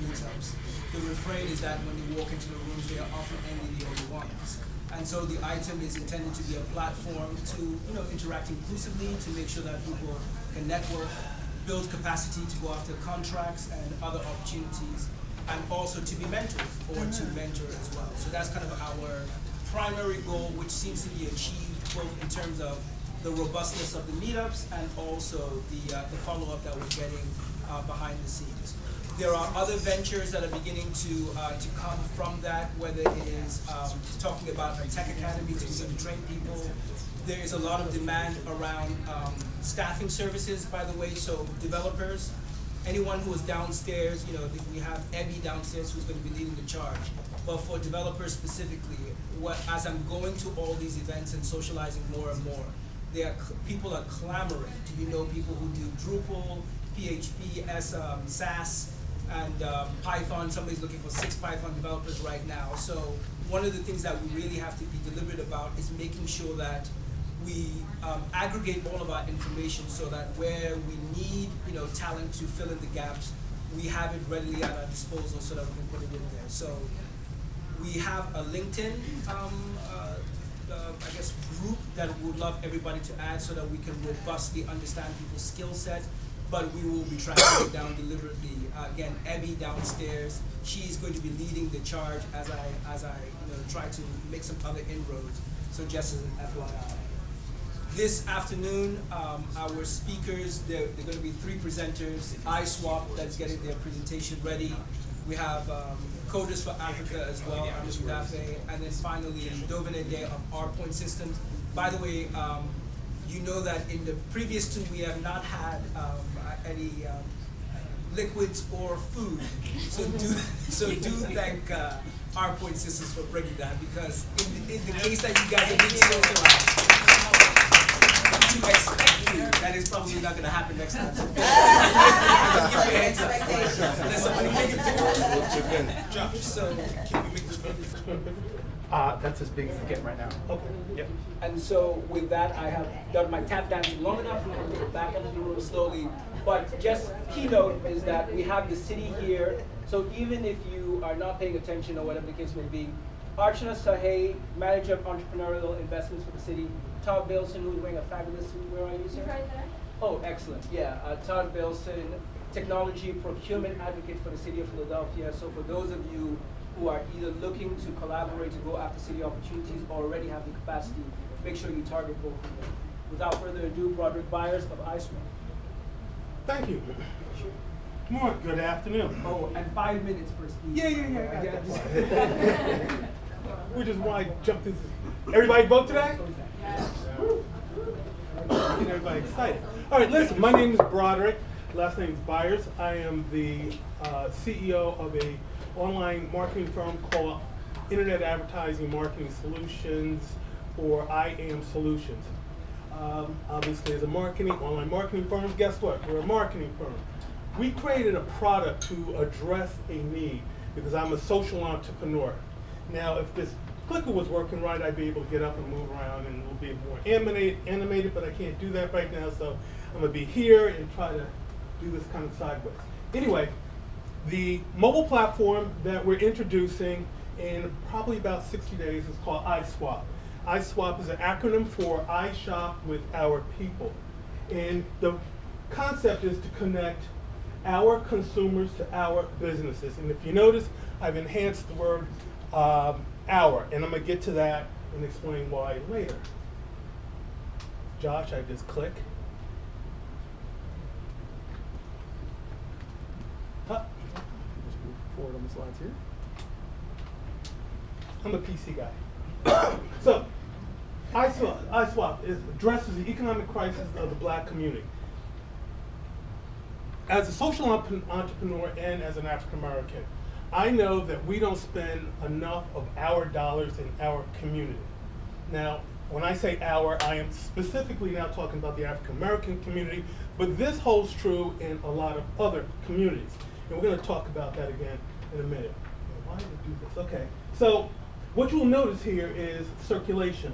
meetups, the refrain is that when they walk into the rooms, they are often only the only ones. And so the item is intended to be a platform to interact inclusively, to make sure that people can network, build capacity to go after contracts and other opportunities, and also to be mentored or to mentor as well. So that's kind of our primary goal, which seems to be achieved both in terms of the robustness of the meetups and also the follow-up that we're getting behind the scenes. There are other ventures that are beginning to come from that, whether it is talking about a tech academy to begin to train people. There is a lot of demand around staffing services, by the way, so developers, anyone who is downstairs, we have Ebby downstairs who's going to be leading the charge. But for developers specifically, as I'm going to all these events and socializing more and more, people are clamoring. Do you know people who do Drupal, PHP, SAS, and Python? Somebody's looking for 6 Python developers right now. So one of the things that we really have to be deliberate about is making sure that we aggregate all of our information so that where we need talent to fill in the gaps, we have it readily at our disposal so that we can put it in there. So we have a LinkedIn group that we would love everybody to add so that we can robustly understand people's skill set, but we will be tracking it down deliberately. Again, Ebby downstairs, she's going to be leading the charge as I try to make some other inroads. So just as an FYI. This afternoon, our speakers, they're going to be 3 presenters. iSwap, that's getting their presentation ready. We have Coders for Africa as well, Amish Dafe, and then finally Dovin Day of RPoint Systems. By the way, you know that in the previous 2 we have not had any liquids or food. So do thank RPoint Systems for bringing that, because in the case that you guys are being socialized, to expect food, that is probably not going to happen next time. So give me a heads up. Unless somebody takes it. Josh, so can we make this bigger? That's as big as it's getting right now. Okay. Yep. And so with that, I have done my tap dancing long enough. I'm going to go back into the room slowly. But just keynote is that we have the city here. So even if you are not paying attention or whatever the case may be, Archana Sahay, Manager of Entrepreneurial Investments for the city. Todd Bilson, who's wearing a fabulous suit. Where are you, sir? Right there. Oh, excellent. Yeah, Todd Bilson, Technology Procurement Advocate for the City of Philadelphia. So for those of you who are either looking to collaborate to go after city opportunities or already have the capacity, make sure you target both of them. Without further ado, Broderick Byers of iSwap. Thank you. More good afternoon. Oh, and 5 minutes per speaker. Yeah. I got that. We just want to jump this. Everybody vote today? Yes. Get everybody excited. All right, listen, my name is Broderick. Last name is Byers. I am the CEO of a online marketing firm called Internet Advertising Marketing Solutions, or IAM Solutions. Obviously, as a online marketing firm, guess what? We're a marketing firm. We created a product to address a need because I'm a social entrepreneur. Now, if this clicker was working right, I'd be able to get up and move around and we'll be more animated, but I can't do that right now, so I'm gonna be here and try to do this kind of sideways. Anyway, the mobile platform that we're introducing in probably about 60 days is called iSwap. iSwap is an acronym for I Shop with Our People. And the concept is to connect our consumers to our businesses. And if you notice, I've enhanced the word our, and I'm gonna get to that and explain why later. Josh, I just click. Just move forward on the slides here. I'm a PC guy. So, iSwap addresses the economic crisis of the black community. As a social entrepreneur and as an African American, I know that we don't spend enough of our dollars in our community. Now, when I say our, I am specifically now talking about the African American community, but this holds true in a lot of other communities. And we're going to talk about that again in a minute. Why did I do this? Okay. So, what you'll notice here is circulation.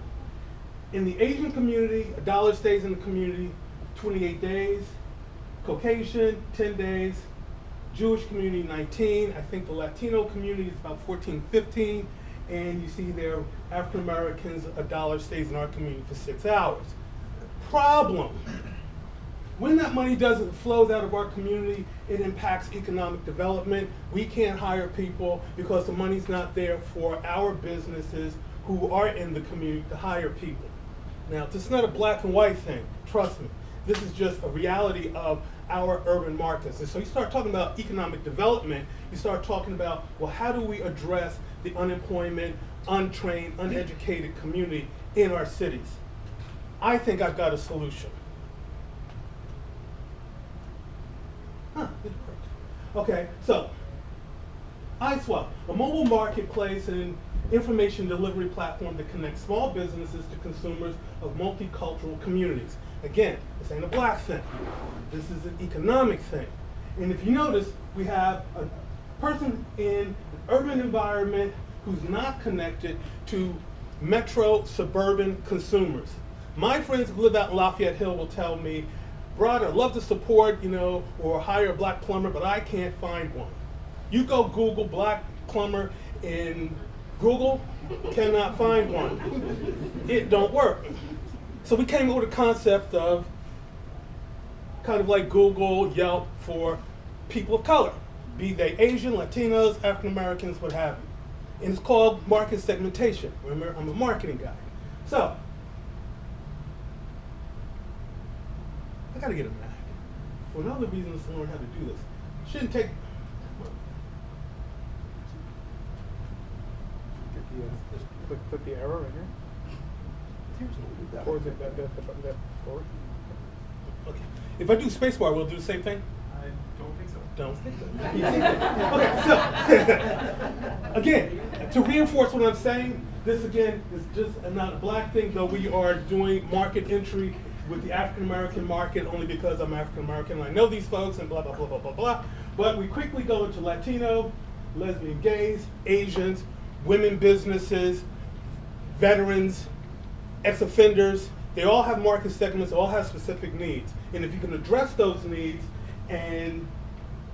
In the Asian community, a dollar stays in the community 28 days. Caucasian, 10 days. Jewish community 19, I think the Latino community is about 14, 15, and you see there African Americans, a dollar stays in our community for 6 hours. Problem, when that money flows out of our community, it impacts economic development. We can't hire people because the money's not there for our businesses who are in the community to hire people. Now, this is not a black and white thing, trust me. This is just a reality of our urban markets. And so you start talking about economic development, you start talking about, well, how do we address the unemployment, untrained, uneducated community in our cities? I think I've got a solution. Okay, so iSwap, a mobile marketplace and information delivery platform that connects small businesses to consumers of multicultural communities. Again, this ain't a black thing. This is an economic thing. And if you notice, we have a person in an urban environment who's not connected to metro suburban consumers. My friends who live out in Lafayette Hill will tell me, Brad, I'd love to support, or hire a black plumber, but I can't find one. You go Google black plumber in Google, cannot find one. It don't work. So we came up with a concept of kind of like Google, Yelp for people of color, be they Asian, Latinos, African Americans, what have you. And it's called market segmentation. Remember, I'm a marketing guy. So, I gotta get a Mac. For another reason is to learn how to do this. Shouldn't take. Click the arrow right here. Or is it that forward? Okay. If I do spacebar, will it do the same thing? I don't think so. Don't think so. Okay, so again, to reinforce what I'm saying, this again is just not a black thing, though we are doing market entry with the African American market only because I'm African American and I know these folks and blah, blah, blah, blah, blah, blah. But we quickly go into Latino, lesbian gays, Asians, women businesses, veterans, ex-offenders. They all have market segments, all have specific needs. And if you can address those needs and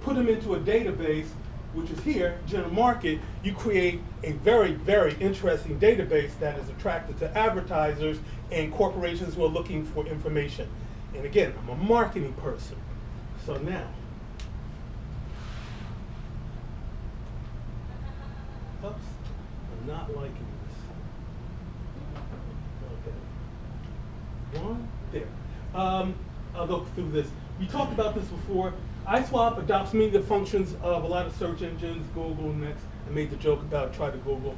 put them into a database, which is here, general market, you create a very, very interesting database that is attractive to advertisers and corporations who are looking for information. And again, I'm a marketing person. So now, oops, I'm not liking this. Okay. One, there. I'll go through this. We talked about this before. iSwap adopts many of the functions of a lot of search engines, Google, Next. I made the joke about try to Google.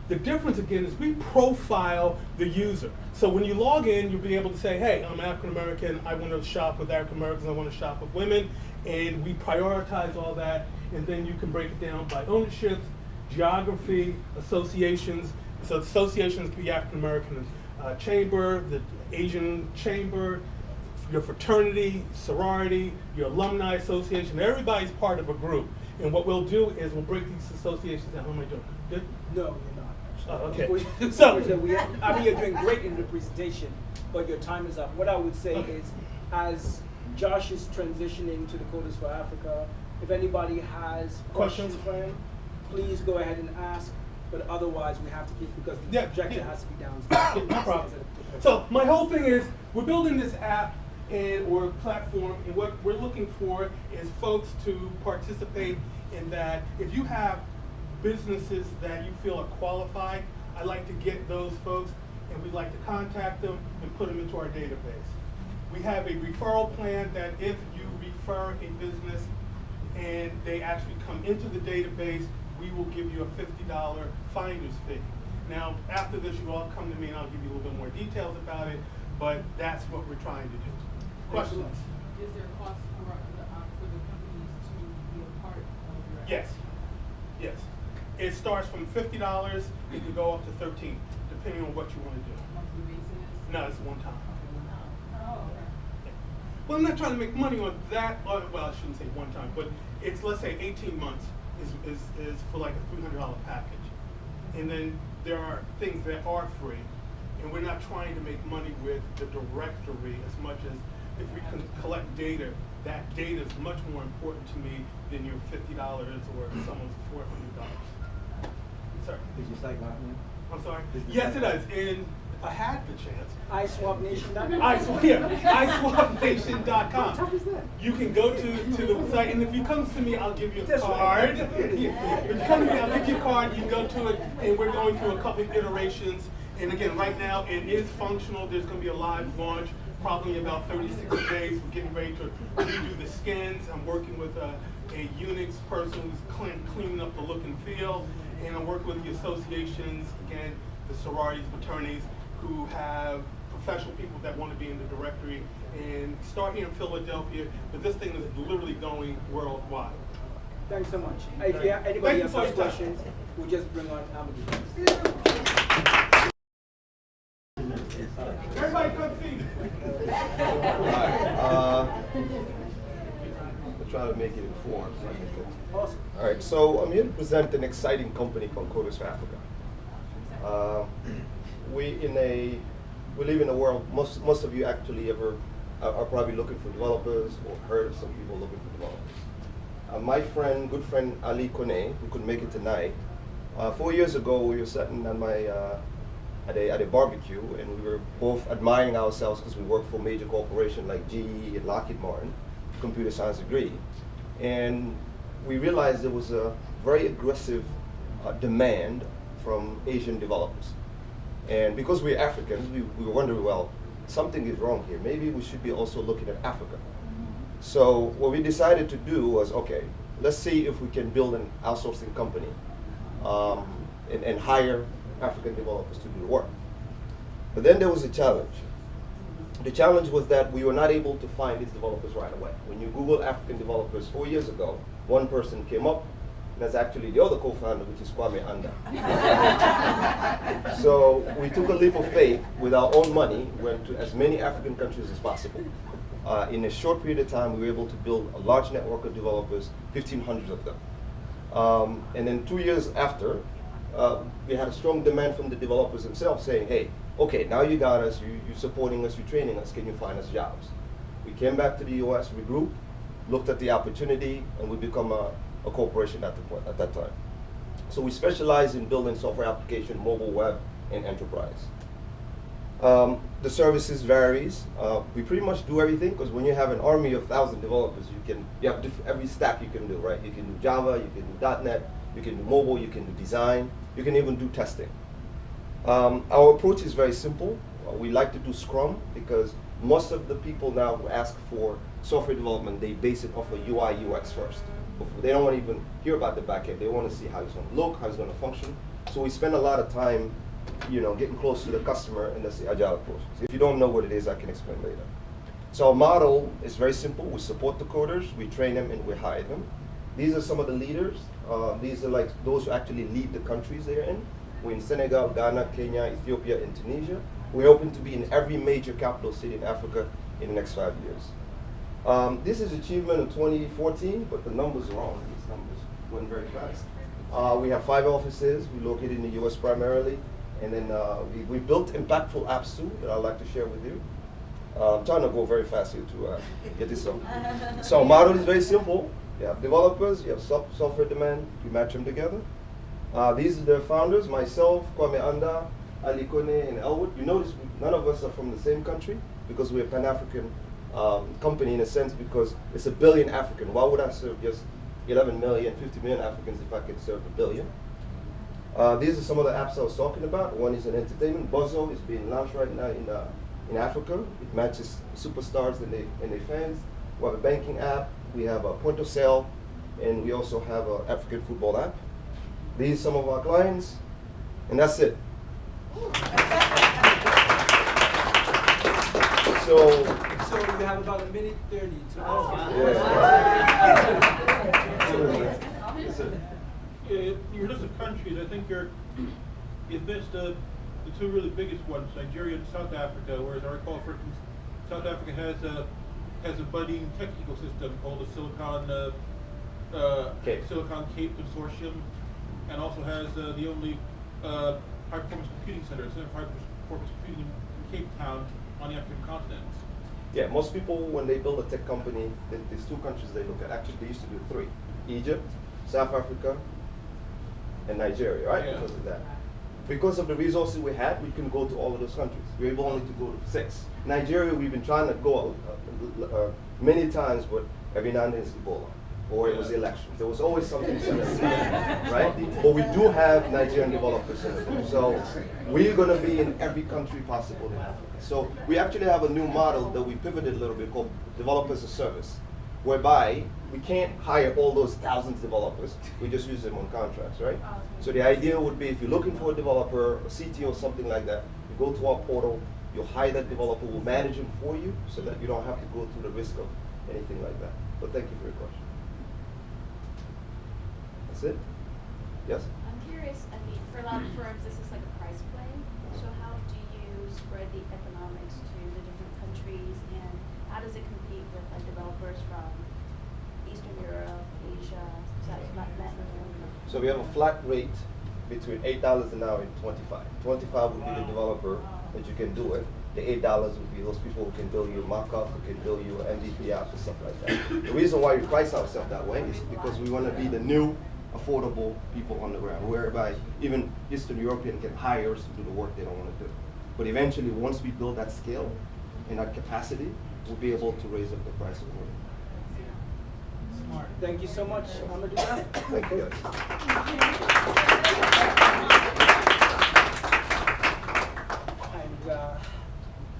The difference again is we profile the user. So when you log in, you'll be able to say, hey, I'm African American, I want to shop with African Americans, I want to shop with women, and we prioritize all that, and then you can break it down by ownership, geography, associations. So associations can be African American chamber, the Asian chamber, your fraternity, sorority, your alumni association, everybody's part of a group. And what we'll do is we'll break these associations down. How am I doing? Good? No, you're not. Oh, okay. So, I mean, you're doing great in the presentation, but your time is up. What I would say is, as Josh is transitioning to the Coders for Africa, if anybody has questions for him, please go ahead and ask. But otherwise, we have to keep, because the projector has to be downstairs. No problem. So my whole thing is, we're building this app or platform, and what we're looking for is folks to participate in that. If you have businesses that you feel are qualified, I'd like to get those folks, and we'd like to contact them and put them into our database. We have a referral plan that if you refer a business and they actually come into the database, we will give you a $50 finder's fee. Now, after this, you all come to me and I'll give you a little bit more details about it, but that's what we're trying to do. Questions? Is there a cost for the companies to be a part of your app? Yes, yes. It starts from $50, it can go up to $13, depending on what you want to do. Monthly basis? No, it's one time. Oh, okay. Well, I'm not trying to make money on that, well, I shouldn't say one time, but it's, let's say 18 months is for like a $300 package. And then there are things that are free, and we're not trying to make money with the directory as much as if we can collect data, that data is much more important to me than your $50 or someone's $400. Sorry. Did you cite Gottman? I'm sorry? Yes, it does. And if I had the chance, iSwapNation.com. iSwapNation.com. How tough is that? You can go to the site, and if you come to me, I'll give you a card. If you come to me, I'll give you a card. You can go to it, and we're going through a couple of iterations. And again, right now, it is functional. There's going to be a live launch probably in about 36 days. We're getting ready to redo the skins. I'm working with a Unix person who's cleaning up the look and feel. And I'm working with the associations, again, the sororities, fraternities, who have professional people that want to be in the directory and start here in Philadelphia, but this thing is literally going worldwide. Thanks so much. If you have anybody else has questions, we'll just bring on Amadou. Everybody come see. We'll try to make it informed. Awesome. All right, so I'm here to present an exciting company called Coders for Africa. We live in a world, most of you actually are probably looking for developers or heard of some people looking for developers. My good friend Ali Kone, who couldn't make it tonight, 4 years ago we were sitting on at a barbecue, and we were both admiring ourselves because we work for major corporations like GE and Lockheed Martin, computer science degree. And we realized there was a very aggressive demand from Asian developers. And because we're Africans, we were wondering, well, something is wrong here. Maybe we should be also looking at Africa. So what we decided to do was, okay, let's see if we can build an outsourcing company and hire African developers to do the work. But then there was a challenge. The challenge was that we were not able to find these developers right away. When you Google African developers 4 years ago, one person came up, and that's actually the other co-founder, which is Kwame Anda. So we took a leap of faith with our own money, went to as many African countries as possible. In a short period of time, we were able to build a large network of developers, 1,500 of them. And then 2 years after, we had a strong demand from the developers themselves saying, hey, okay, now you got us, you're supporting us, you're training us, can you find us jobs? We came back to the US, regrouped, looked at the opportunity, and we become a corporation at that time. So we specialize in building software application, mobile web, and enterprise. The services varies. We pretty much do everything, because when you have an army of 1,000 developers, you have every stack you can do, right? You can do Java, you can do .NET, you can do mobile, you can do design, you can even do testing. Our approach is very simple. We like to do Scrum because most of the people now who ask for software development, they base it off of UI, UX first. They don't want to even hear about the backend. They want to see how it's going to look, how it's going to function. So we spend a lot of time, getting close to the customer, and that's the agile approach. If you don't know what it is, I can explain later. So our model is very simple. We support the coders, we train them, and we hire them. These are some of the leaders. These are like those who actually lead the countries they're in. We're in Senegal, Ghana, Kenya, Ethiopia, and Tunisia. We're hoping to be in every major capital city in Africa in the next 5 years. This is achievement in 2014, but the numbers are wrong. These numbers went very fast. We have 5 offices. We're located in the US primarily. And then we built impactful apps too that I'd like to share with you. I'm trying to go very fast here to get this up. So our model is very simple. You have developers, you have software demand, you match them together. These are the founders, myself, Kwame Anda, Ali Kone, and Elwood. You notice none of us are from the same country because we're a Pan-African company in a sense, because it's 1 billion African. Why would I serve just 11 million, 50 million Africans if I can serve 1 billion? These are some of the apps I was talking about. One is an entertainment. Bozo is being launched right now in Africa. It matches superstars and their fans. We have a banking app. We have a point of sale, and we also have an African football app. These are some of our clients, and that's it. So you have about 1:30 to ask. Your list of countries, I think you've missed the two really biggest ones, Nigeria and South Africa. Whereas I recall, for instance, South Africa has a budding tech ecosystem called the Silicon Cape Consortium, and also has the only high performance computing center, Center for High Performance Computing in Cape Town on the African continent. Yeah, most people, when they build a tech company, there's two countries they look at. Actually, they used to do three: Egypt, South Africa, and Nigeria, right? Yeah. Because of that. Because of the resources we had, we can go to all of those countries. We're able only to go to 6. Nigeria, we've been trying to go many times, but every now and then it's Ebola, or it was the elections. There was always something, right? But we do have Nigerian developers in it. So we're going to be in every country possible in Africa. So we actually have a new model that we pivoted a little bit called Developers as a Service, whereby we can't hire all those thousands of developers. We just use them on contracts, right? So the idea would be if you're looking for a developer, a CTO, something like that, you go to our portal, you'll hire that developer, we'll manage him for you so that you don't have to go through the risk of anything like that. But thank you for your question. That's it? Yes? I'm curious, I mean, for a lot of firms, this is like a price play. So how do you spread the economics to the different countries, and how does it compete with like developers from Eastern Europe, Asia, Latin America? So we have a flat rate between $8 an hour and $25. $25 would be the developer that you can do it. The $8 would be those people who can build you a mock-up, who can build you an MVP app or something like that. The reason why we price ourselves that way is because we want to be the new affordable people on the ground, whereby even Eastern European can hire us to do the work they don't want to do. But eventually, once we build that scale and that capacity, we'll be able to raise up the price of work. Smart. Thank you so much, Amadou. Thank you, guys. And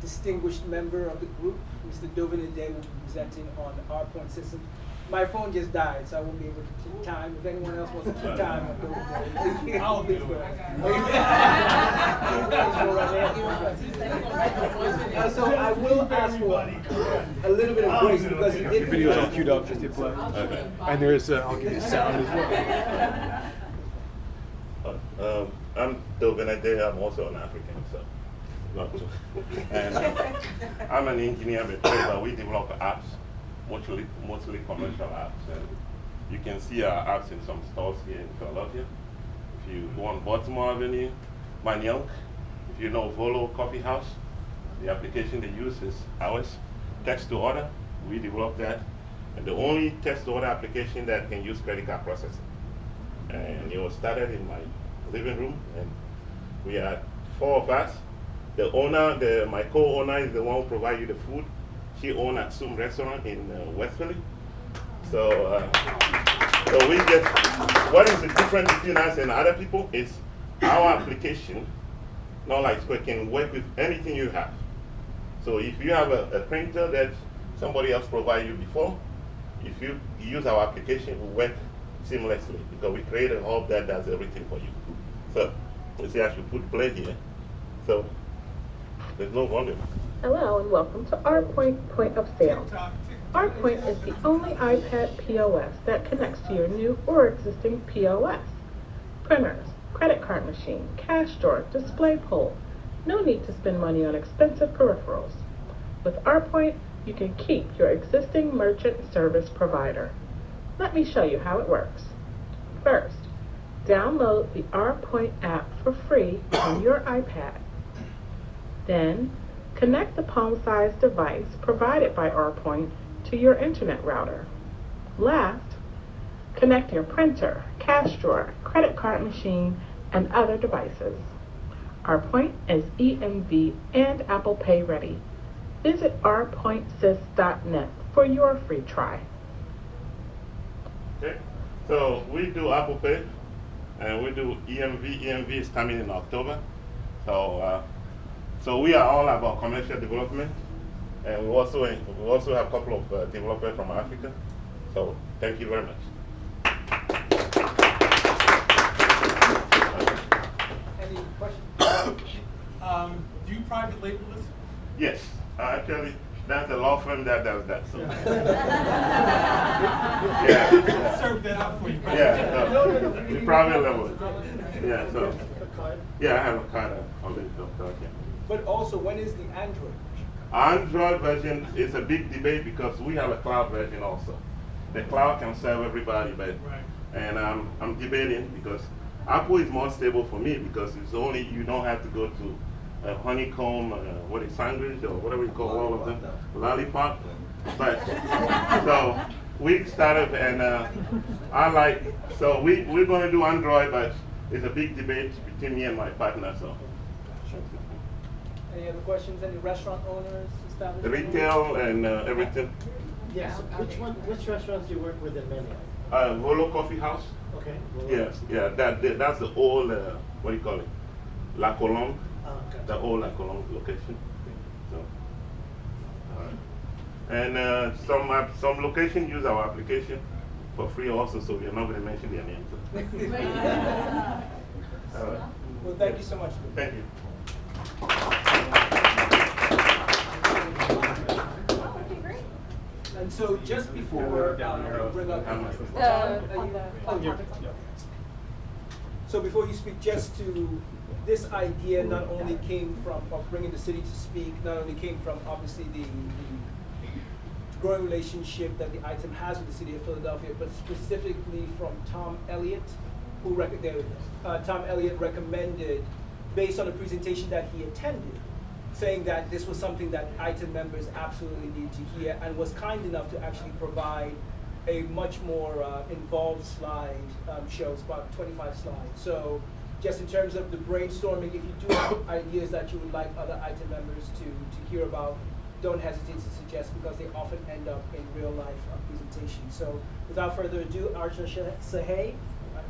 distinguished member of the group, Mr. Dovin Ade, will be presenting on the R-Point system. My phone just died, so I won't be able to keep time. If anyone else wants to keep time, on Dovin Ade. I'll do it. So I will ask for a little bit of grace because he did. Your video's all queued up, just hit play. And there's, I'll give you sound as well. I'm Dovin Ade. I'm also an African, so. And I'm an engineer by trade, but we develop apps, mostly commercial apps. And you can see our apps in some stores here in Philadelphia. If you go on Baltimore Avenue, Manayunk, if you know Volo Coffee House, the application they use is ours, text to order. We developed that. And the only text to order application that can use credit card processing. And it was started in my living room, and we had 4 of us. The owner, my co-owner is the one who provides you the food. She owns a Zoom restaurant in West Philly. So, so we get, what is the difference between us and other people is our application, not like Square, can work with anything you have. So if you have a printer that somebody else provided you before, if you use our application, it will work seamlessly because we create a hub that does everything for you. So you see I should put play here. So there's no volume. Hello and welcome to R-Point Point of Sale. R-Point is the only iPad POS that connects to your new or existing POS. Printers, credit card machine, cash drawer, display pole. No need to spend money on expensive peripherals. With R-Point, you can keep your existing merchant service provider. Let me show you how it works. First, download the R-Point app for free on your iPad. Then, connect the palm-sized device provided by R-Point to your internet router. Last, connect your printer, cash drawer, credit card machine, and other devices. R-Point is EMV and Apple Pay ready. Visit rpointsys.net for your free try. Okay, so we do Apple Pay and we do EMV. EMV is coming in October. So, so we are all about commercial development, and we also have a couple of developers from Africa. So thank you very much. Any questions? Do you private label this? Yes, actually, that's a law firm that does that. So. Yeah. Serve that out for you. Yeah, no, the private level. Yeah, so. Yeah, I have a card on the card. Yeah. But also, when is the Android version? Android version is a big debate because we have a cloud version also. The cloud can serve everybody, but and I'm debating because Apple is more stable for me because it's only you don't have to go to honeycomb, what is sandwich or whatever you call all of them, lollipop. But so we started, and we're going to do Android, but it's a big debate between me and my partner. So. Any other questions? Any restaurant owners, establishment The retail and everything. Yes. Which restaurants do you work with in Manny? Volo Coffee House. Okay. Yes, yeah, that's the old, what do you call it? La Colombe, Okay. the old La Colombe location. So, and some location use our application for free also, so we're not going to mention their names. All right. Well, thank you so much. Thank you. Okay, great. And so just before we bring up so before you speak, just to this idea not only came from bringing the city to speak, not only came from obviously the growing relationship that the item has with the city of Philadelphia, but specifically from Tom Elliott, who Tom Elliott recommended, based on a presentation that he attended, saying that this was something that item members absolutely need to hear, and was kind enough to actually provide a much more involved slide show. It's about 25 slides. So just in terms of the brainstorming, if you do have ideas that you would like other item members to hear about, don't hesitate to suggest, because they often end up in real life presentations. So without further ado, Archana Sahey,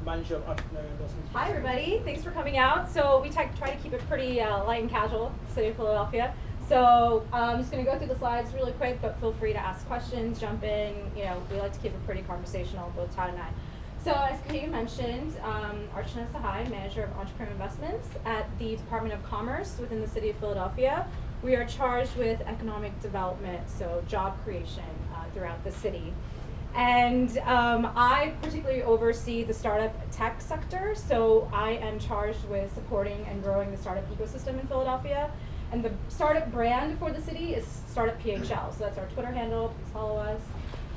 Manager of Entrepreneurial Investments. Hi everybody, thanks for coming out. So we try to keep it pretty light and casual, City of Philadelphia. So I'm just going to go through the slides really quick, but feel free to ask questions, jump in. You know, we like to keep it pretty conversational, both Todd and I. So as Kahia mentioned, Archana Sahai, Manager of Entrepreneurial Investments at the Department of Commerce within the City of Philadelphia. We are charged with economic development, so job creation throughout the city. And I particularly oversee the startup tech sector, so I am charged with supporting and growing the startup ecosystem in Philadelphia. And the startup brand for the city is Startup PHL, so that's our Twitter handle, please follow us.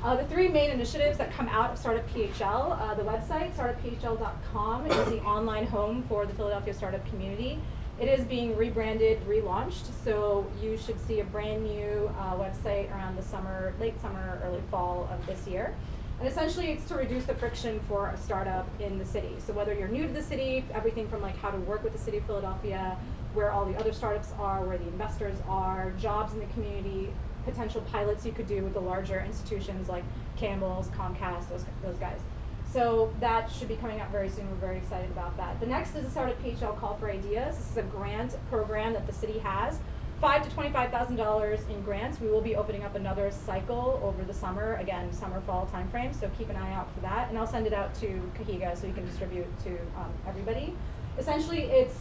The three main initiatives that come out of Startup PHL, the website, startupphl.com, is the online home for the Philadelphia startup community. It is being rebranded, relaunched, so you should see a brand new website around the summer, late summer, early fall of this year. And essentially it's to reduce the friction for a startup in the city. So whether you're new to the city, everything from like how to work with the City of Philadelphia, where all the other startups are, where the investors are, jobs in the community, potential pilots you could do with the larger institutions like Campbell's, Comcast, those guys. So that should be coming out very soon. We're very excited about that. The next is the Startup PHL Call for Ideas. This is a grant program that the city has. $5,000 to $25,000 in grants. We will be opening up another cycle over the summer, again, summer, fall timeframe, so keep an eye out for that. And I'll send it out to Kahiga so you can distribute to everybody. Essentially, it's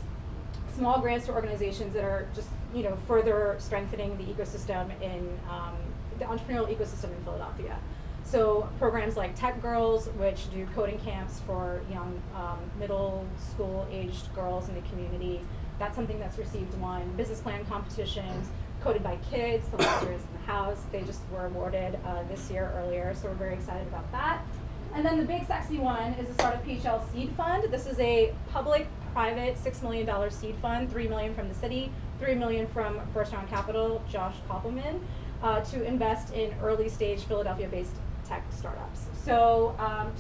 small grants to organizations that are just, you know, further strengthening the ecosystem in the entrepreneurial ecosystem in Philadelphia. So programs like Tech Girls, which do coding camps for young middle school aged girls in the community. That's something that's received one. Business plan competitions, Coded by Kids, the Listers in the House. They just were awarded this year earlier, so we're very excited about that. And then the big sexy one is the Startup PHL Seed Fund. This is a public-private $6 million seed fund, $3 million from the city, $3 million from First Round Capital, Josh Koppelman, to invest in early-stage Philadelphia-based tech startups. So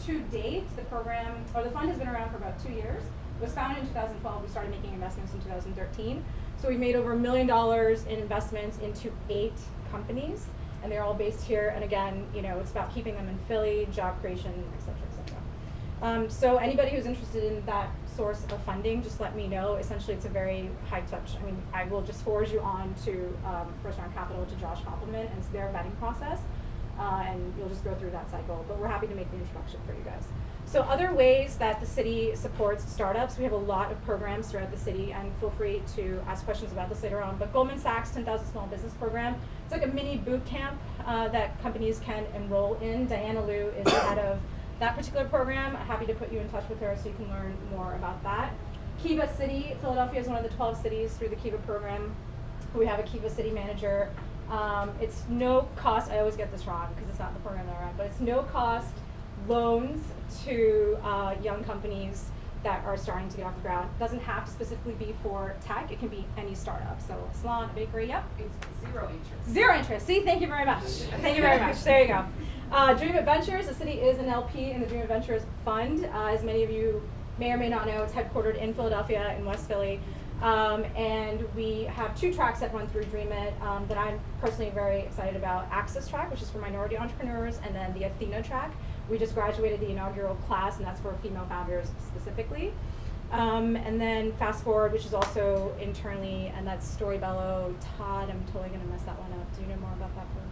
to date, the program, or the fund has been around for about 2 years. It was founded in 2012. We started making investments in 2013. So we made over $1 million in investments into 8 companies, and they're all based here. And again, you know, it's about keeping them in Philly, job creation, et cetera, et cetera. So anybody who's interested in that source of funding, just let me know. Essentially, it's a very high touch. I mean, I will just forward you on to First Round Capital, to Josh Koppelman, and it's their vetting process. And you'll just go through that cycle. But we're happy to make the introduction for you guys. So other ways that the city supports startups, we have a lot of programs throughout the city, and feel free to ask questions about this later on. But Goldman Sachs 10,000 Small Business Program, it's like a mini boot camp that companies can enroll in. Diana Liu is the head of that particular program. I'm happy to put you in touch with her so you can learn more about that. Kiva City, Philadelphia is one of the 12 cities through the Kiva program. We have a Kiva City manager. It's no cost, I always get this wrong because it's not the program that I run, but it's no cost loans to young companies that are starting to get off the ground. It doesn't have to specifically be for tech, it can be any startup. So a salon, a bakery, yep. It's 0 interest. 0 interest. See, thank you very much. Thank you very much. There you go. Dream Adventures, the city is an LP in the Dream Adventures Fund. As many of you may or may not know, it's headquartered in Philadelphia, in West Philly. And we have 2 tracks that run through Dream It that I'm personally very excited about. Access track, which is for minority entrepreneurs, and then the Athena track. We just graduated the inaugural class, and that's for female founders specifically. And then Fast Forward, which is also internally, and that's Storybello. Todd, I'm totally going to mess that one up. Do you know more about that program?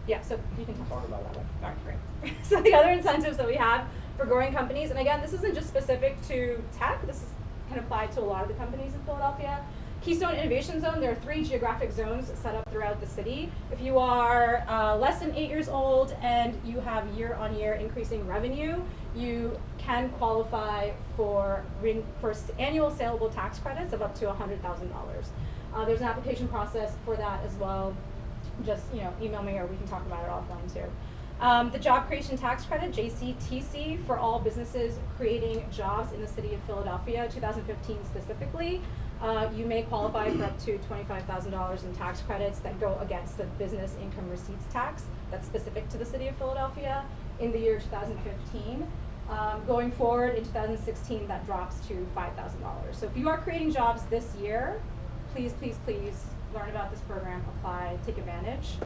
Yeah, so you can talk about that one. All right, great. So the other incentives that we have for growing companies, and again, this isn't just specific to tech. This can apply to a lot of the companies in Philadelphia. Keystone Innovation Zone, there are 3 geographic zones set up throughout the city. If you are less than 8 years old and you have year-on-year increasing revenue, you can qualify for annual saleable tax credits of up to $100,000. There's an application process for that as well. Just email me or we can talk about it offline too. The Job Creation Tax Credit, JCTC, for all businesses creating jobs in the city of Philadelphia, 2015 specifically. You may qualify for up to $25,000 in tax credits that go against the business income receipts tax that's specific to the city of Philadelphia in the year 2015. Going forward in 2016, that drops to $5,000. So if you are creating jobs this year, please, please, please learn about this program, apply, take advantage.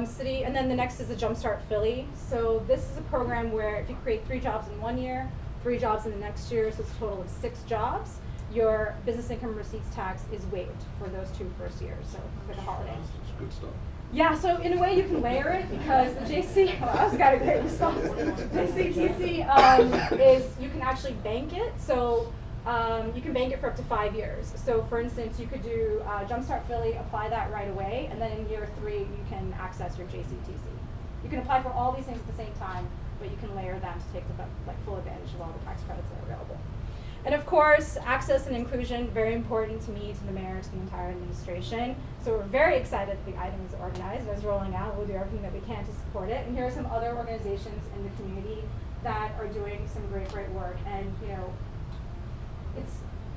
City, and then the next is the Jumpstart Philly. So this is a program where if you create 3 jobs in 1 year, 3 jobs in the next year, so it's a total of 6 jobs, your business income receipts tax is waived for those 2 first years, so for the holidays. It's good stuff. Yeah, so in a way you can layer it because the JC, well, I was got a great response. JCTC is, you can actually bank it, so you can bank it for up to 5 years. So for instance, you could do Jumpstart Philly, apply that right away, and then in year 3 you can access your JCTC. You can apply for all these things at the same time, but you can layer them to take the full advantage of all the tax credits that are available. And of course, access and inclusion, very important to me, to the mayor, to the entire administration. So we're very excited that the item is organized and is rolling out. We'll do everything that we can to support it. And here are some other organizations in the community that are doing some great, great work. And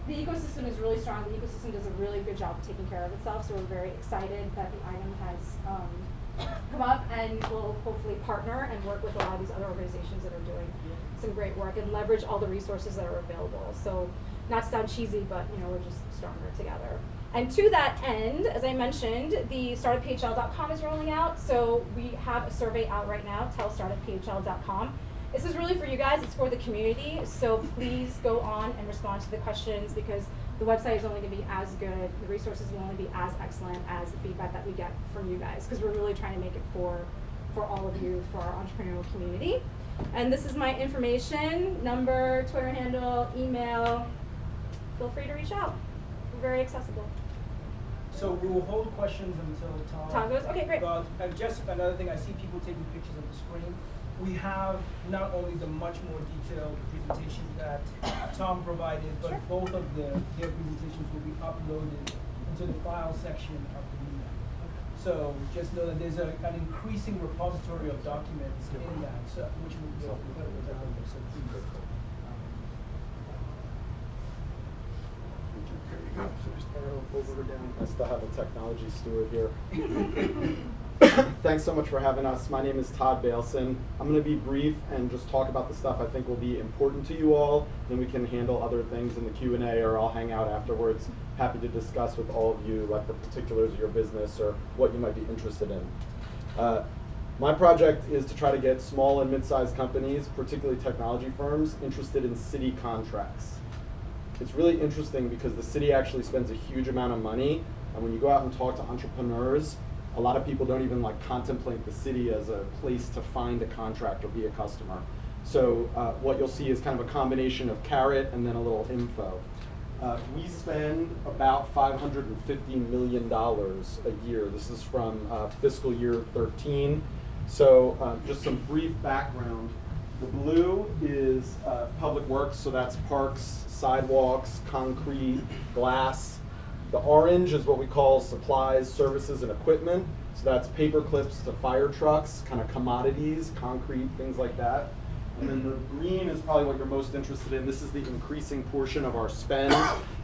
the ecosystem is really strong. The ecosystem does a really good job of taking care of itself. So we're very excited that the item has come up, and we'll hopefully partner and work with a lot of these other organizations that are doing some great work and leverage all the resources that are available. So not to sound cheesy, but we're just stronger together. And to that end, as I mentioned, the startupphl.com is rolling out. So we have a survey out right now, tellstartupphl.com. This is really for you guys, it's for the community. So please go on and respond to the questions, because the website is only going to be as good, the resources will only be as excellent as the feedback that we get from you guys, because we're really trying to make it for all of you, for our entrepreneurial community. And this is my information, number, Twitter handle, email. Feel free to reach out. We're very accessible. So we will hold questions until Tom goes? Okay, great. But just another thing, I see people taking pictures of the screen. We have not only the much more detailed presentation that Tom provided, but Sure. both of their presentations will be uploaded into the file section of the email. So just know that there's an increasing repository of documents in that, so, which will be available down there. So please. I still have a technology steward here. Thanks so much for having us. My name is Todd Bailson. I'm going to be brief and just talk about the stuff I think will be important to you all. Then we can handle other things in the Q&A, or I'll hang out afterwards. Happy to discuss with all of you like the particulars of your business or what you might be interested in. My project is to try to get small and mid-sized companies, particularly technology firms, interested in city contracts. It's really interesting because the city actually spends a huge amount of money, and when you go out and talk to entrepreneurs, a lot of people don't even contemplate the city as a place to find a contract or be a customer. So what you'll see is kind of a combination of carrot and then a little info. We spend about $550 million a year. This is from fiscal year 13. So just some brief background. The blue is public works, so that's parks, sidewalks, concrete, glass. The orange is what we call supplies, services, and equipment. So that's paper clips to fire trucks, kind of commodities, concrete, things like that. And then the green is probably what you're most interested in. This is the increasing portion of our spend,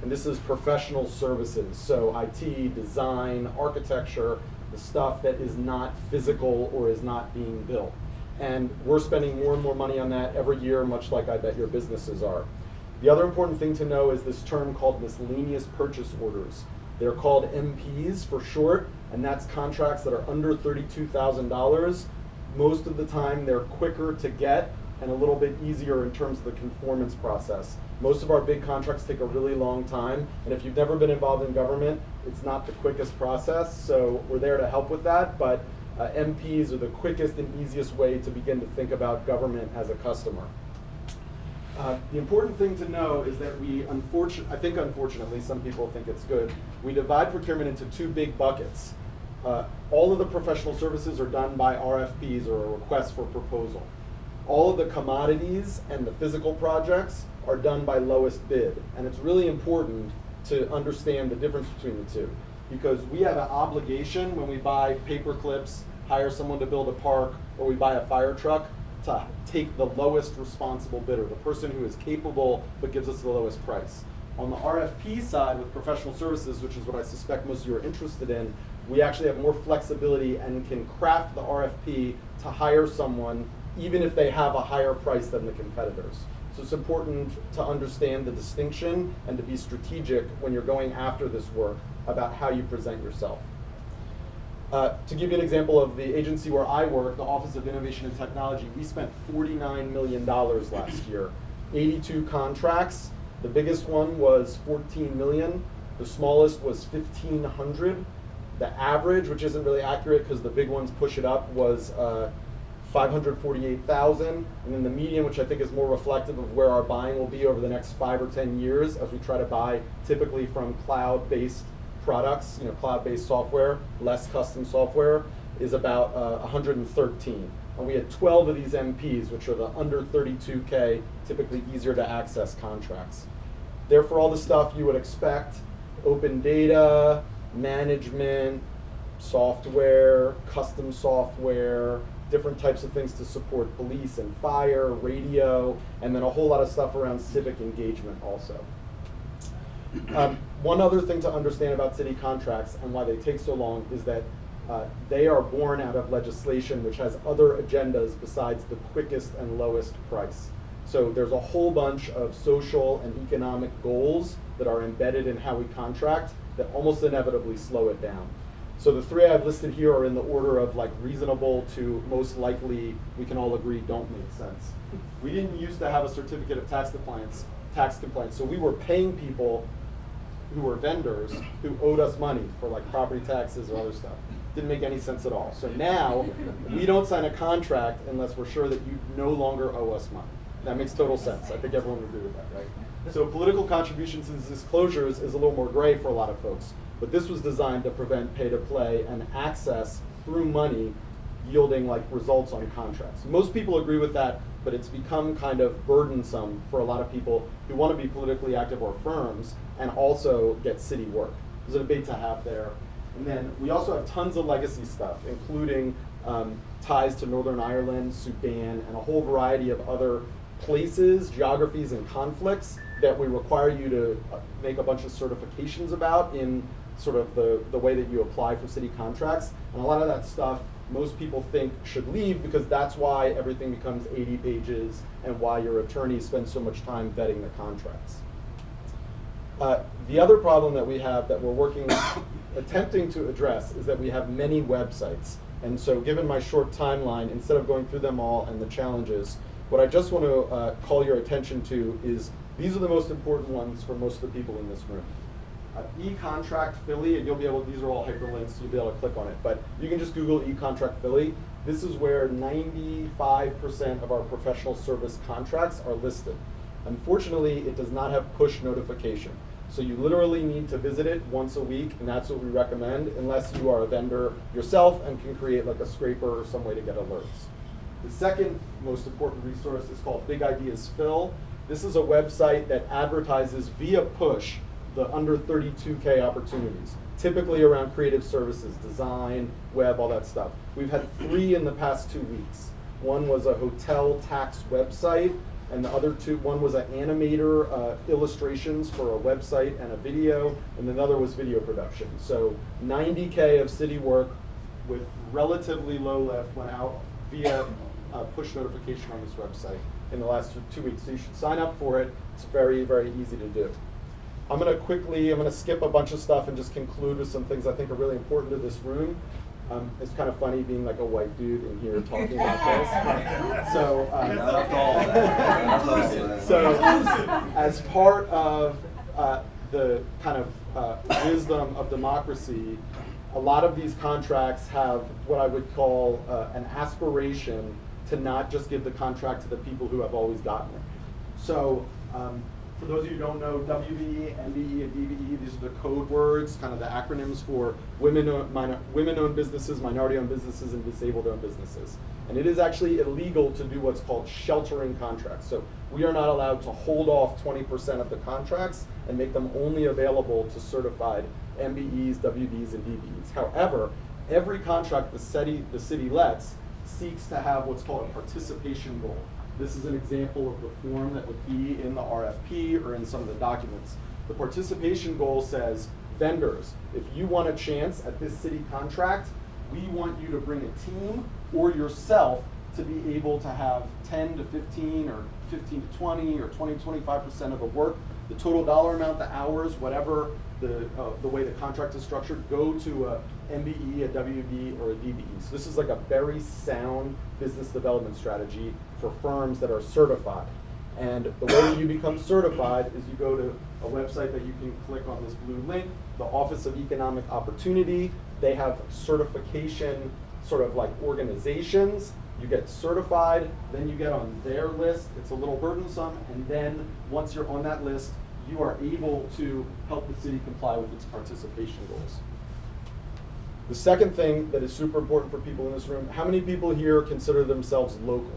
and this is professional services. So IT, design, architecture, the stuff that is not physical or is not being built. And we're spending more and more money on that every year, much like I bet your businesses are. The other important thing to know is this term called miscellaneous purchase orders. They're called MPs for short, and that's contracts that are under $32,000. Most of the time, they're quicker to get and a little bit easier in terms of the conformance process. Most of our big contracts take a really long time, and if you've never been involved in government, it's not the quickest process, so we're there to help with that, but MPs are the quickest and easiest way to begin to think about government as a customer. The important thing to know is that unfortunately, some people think it's good, we divide procurement into two big buckets. All of the professional services are done by RFPs, or a request for proposal. All of the commodities and the physical projects are done by lowest bid. And it's really important to understand the difference between the two, because we have an obligation when we buy paper clips, hire someone to build a park, or we buy a fire truck, to take the lowest responsible bidder, the person who is capable but gives us the lowest price. On the RFP side with professional services, which is what I suspect most of you are interested in, we actually have more flexibility and can craft the RFP to hire someone even if they have a higher price than the competitors. So it's important to understand the distinction and to be strategic when you're going after this work about how you present yourself. To give you an example of the agency where I work, the Office of Innovation and Technology, we spent $49 million last year. 82 contracts. The biggest one was $14 million. The smallest was $1,500. The average, which isn't really accurate because the big ones push it up, was $548,000. And then the median, which I think is more reflective of where our buying will be over the next 5 or 10 years as we try to buy typically from cloud-based products, cloud-based software, less custom software, is about 113. And we had 12 of these MPs, which are the under 32K, typically easier to access contracts. Therefore, all the stuff you would expect: open data, management, software, custom software, different types of things to support police and fire, radio, and then a whole lot of stuff around civic engagement also. One other thing to understand about city contracts and why they take so long is that they are born out of legislation which has other agendas besides the quickest and lowest price. So there's a whole bunch of social and economic goals that are embedded in how we contract that almost inevitably slow it down. So the three I've listed here are in the order of reasonable to most likely we can all agree don't make sense. We didn't used to have a certificate of tax compliance, so we were paying people who were vendors who owed us money for property taxes or other stuff. Didn't make any sense at all. So now we don't sign a contract unless we're sure that you no longer owe us money. That makes total sense. I think everyone would agree with that, right? So political contributions and disclosures is a little more gray for a lot of folks, but this was designed to prevent pay-to-play and access through money yielding results on contracts. Most people agree with that, but it's become kind of burdensome for a lot of people who want to be politically active or firms and also get city work. There's a debate to have there. And then we also have tons of legacy stuff, including ties to Northern Ireland, Sudan, and a whole variety of other places, geographies, and conflicts that we require you to make a bunch of certifications about in sort of the way that you apply for city contracts. And a lot of that stuff most people think should leave because that's why everything becomes 80 pages and why your attorney spends so much time vetting the contracts. The other problem that we have that we're attempting to address is that we have many websites. And so given my short timeline, instead of going through them all and the challenges, what I just want to call your attention to is these are the most important ones for most of the people in this room. eContract Philly, and these are all hyperlinks, you'll be able to click on it, but you can just Google eContract Philly. This is where 95% of our professional service contracts are listed. Unfortunately, it does not have push notification. So you literally need to visit it once a week, and that's what we recommend, unless you are a vendor yourself and can create a scraper or some way to get alerts. The second most important resource is called Big Ideas Phil. This is a website that advertises via push the under 32K opportunities, typically around creative services, design, web, all that stuff. We've had 3 in the past 2 weeks. One was a hotel tax website, and the other two, one was an animator illustrations for a website and a video, and another was video production. So 90K of city work with relatively low lift went out via push notification on this website in the last 2 weeks. So you should sign up for it. It's very, very easy to do. I'm gonna skip a bunch of stuff and just conclude with some things I think are really important to this room. It's kind of funny being like a white dude in here talking about this. So, as part of the kind of wisdom of democracy, a lot of these contracts have what I would call an aspiration to not just give the contract to the people who have always gotten it. So, for those of you who don't know, WBE, MBE, and DBE, these are the code words, kind of the acronyms for women-owned businesses, minority-owned businesses, and disabled-owned businesses. And it is actually illegal to do what's called sheltering contracts. So we are not allowed to hold off 20% of the contracts and make them only available to certified MBEs, WBs, and DBEs. However, every contract the city lets seeks to have what's called a participation goal. This is an example of the form that would be in the RFP or in some of the documents. The participation goal says, vendors, if you want a chance at this city contract, we want you to bring a team or yourself to be able to have 10 to 15 or 15 to 20 or 20 to 25% of the work, the total dollar amount, the hours, whatever the way the contract is structured, go to a MBE, a WB, or a DBE. So this is like a very sound business development strategy for firms that are certified. And the way that you become certified is you go to a website that you can click on this blue link, the Office of Economic Opportunity. They have certification sort of like organizations. You get certified, then you get on their list. It's a little burdensome, and then once you're on that list, you are able to help the city comply with its participation goals. The second thing that is super important for people in this room, how many people here consider themselves local?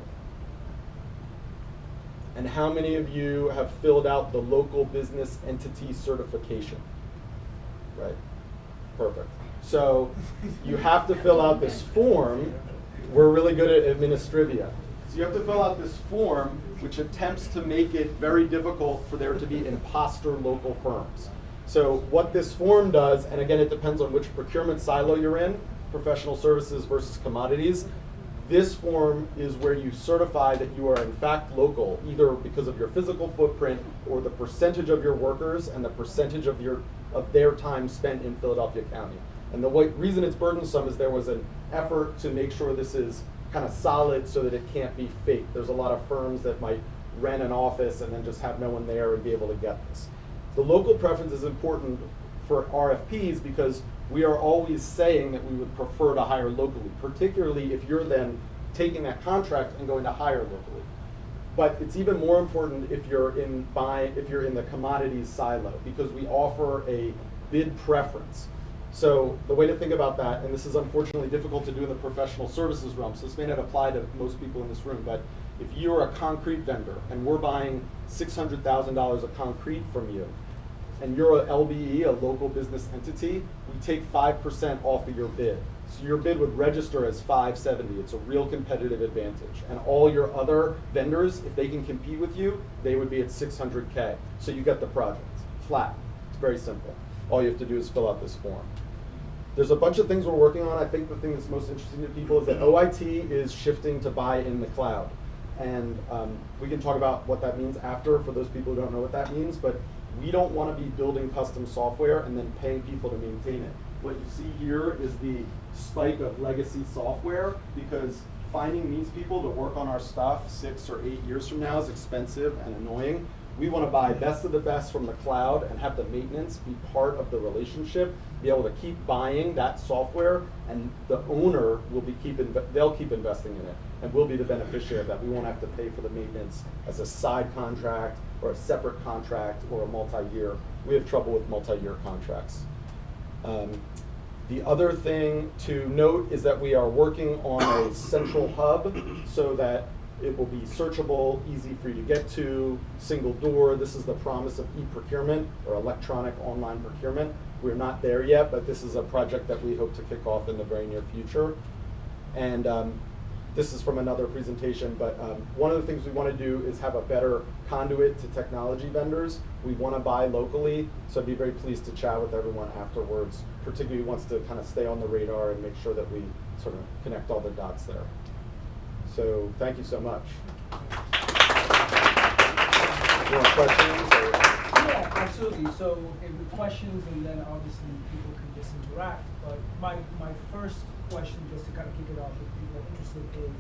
And how many of you have filled out the local business entity certification? Right, perfect. So you have to fill out this form. We're really good at administrivia. So you have to fill out this form which attempts to make it very difficult for there to be imposter local firms. So what this form does, and again it depends on which procurement silo you're in, professional services versus commodities, this form is where you certify that you are in fact local, either because of your physical footprint or the percentage of your workers and the percentage of their time spent in Philadelphia County. And the reason it's burdensome is there was an effort to make sure this is kind of solid so that it can't be fake. There's a lot of firms that might rent an office and then just have no one there and be able to get this. The local preference is important for RFPs because we are always saying that we would prefer to hire locally, particularly if you're then taking that contract and going to hire locally. But it's even more important if you're in the commodities silo, because we offer a bid preference. So the way to think about that, and this is unfortunately difficult to do in the professional services realm, so this may not apply to most people in this room, but if you're a concrete vendor and we're buying $600,000 of concrete from you, and you're a LBE, a local business entity, we take 5% off of your bid. So your bid would register as $570. It's a real competitive advantage. And all your other vendors, if they can compete with you, they would be at $600K. So you get the project, flat. It's very simple. All you have to do is fill out this form. There's a bunch of things we're working on. I think the thing that's most interesting to people is that OIT is shifting to buy in the cloud. And we can talk about what that means after for those people who don't know what that means, but we don't want to be building custom software and then paying people to maintain it. What you see here is the spike of legacy software, because finding these people to work on our stuff 6 or 8 years from now is expensive and annoying. We want to buy best of the best from the cloud and have the maintenance be part of the relationship, be able to keep buying that software, and the owner will they'll keep investing in it, and we'll be the beneficiary of that. We won't have to pay for the maintenance as a side contract or a separate contract or a multi-year. We have trouble with multi-year contracts. The other thing to note is that we are working on a central hub so that it will be searchable, easy for you to get to, single door. This is the promise of e-procurement or electronic online procurement. We're not there yet, but this is a project that we hope to kick off in the very near future. And this is from another presentation, but one of the things we want to do is have a better conduit to technology vendors. We want to buy locally, so I'd be very pleased to chat with everyone afterwards, particularly who wants to kind of stay on the radar and make sure that we sort of connect all the dots there. So thank you so much. You want questions? Or? Yeah, absolutely. So if the questions, and then obviously people can just interact. But my first question, just to kind of kick it off, if people are interested,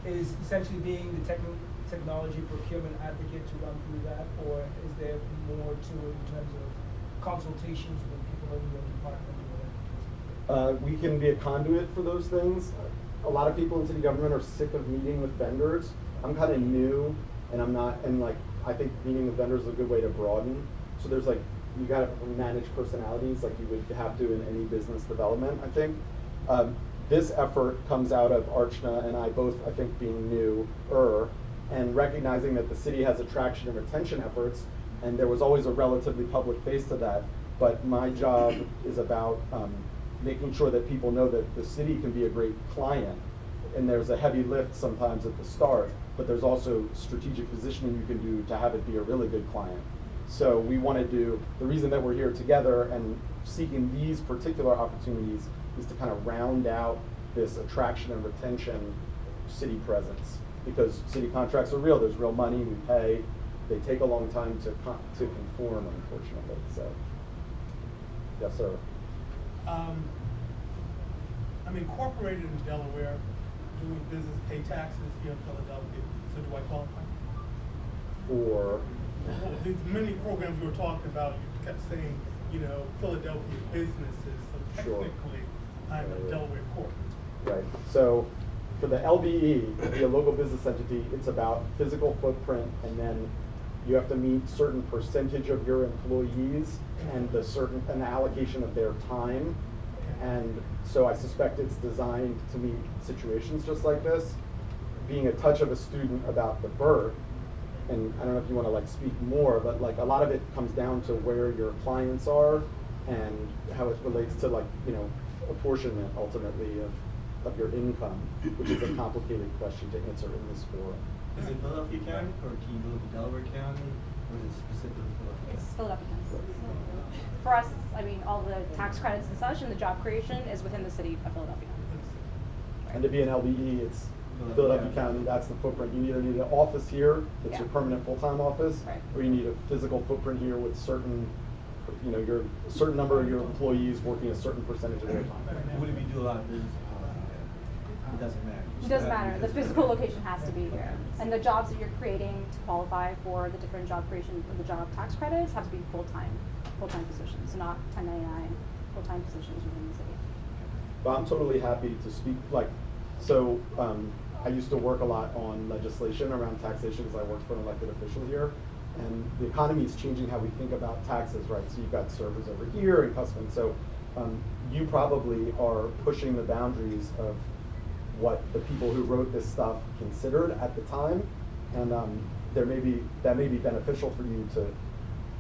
is essentially being the technology procurement advocate to run through that, or is there more to it in terms of consultations with people in your department? We can be a conduit for those things. A lot of people in city government are sick of meeting with vendors. I'm kind of new, and I'm not, and like, I think meeting with vendors is a good way to broaden. So there's like, you gotta manage personalities like you would have to in any business development, I think. This effort comes out of Archana and I both, I think, being newer and recognizing that the city has attraction and retention efforts, and there was always a relatively public face to that. But my job is about making sure that people know that the city can be a great client, and there's a heavy lift sometimes at the start, but there's also strategic positioning you can do to have it be a really good client. So we want to do, the reason that we're here together and seeking these particular opportunities is to kind of round out this attraction and retention city presence, because city contracts are real, there's real money, we pay, they take a long time to conform, unfortunately. So, yes, sir. I'm incorporated in Delaware, doing business, pay taxes here in Philadelphia. So do I qualify? For? Well, these many programs we were talking about, you kept saying, you know, Philadelphia businesses. So technically, I'm a Delaware corp. Right. So for the LBE, the local business entity, it's about physical footprint, and then you have to meet certain percentage of your employees and an allocation of their time. And so I suspect it's designed to meet situations just like this. Being a touch of a student about the BERT, and I don't know if you want to like speak more, but like a lot of it comes down to where your clients are and how it relates to like, you know, apportionment ultimately of your income, which is a complicated question to answer in this forum. Is it Philadelphia County, or can you go to Delaware County, or is it specifically Philadelphia? It's Philadelphia County. For us, I mean, all the tax credits and such and the job creation is within the city of Philadelphia. And to be an LBE, it's Philadelphia County, that's the footprint. You either need an office here, that's your permanent full-time office, or you need a physical footprint here with certain, you know, your certain number of your employees working a certain percentage of their time. Would it be do a lot of business? It doesn't matter. It doesn't matter. The physical location has to be here. And the jobs that you're creating to qualify for the different job creation or the job tax credits have to be full-time positions, so not 1099 full-time positions within the city. But I'm totally happy to speak, like, so I used to work a lot on legislation around taxation because I worked for an elected official here. And the economy is changing how we think about taxes, right? So you've got servers over here and customers. So you probably are pushing the boundaries of what the people who wrote this stuff considered at the time. And that may be beneficial for you to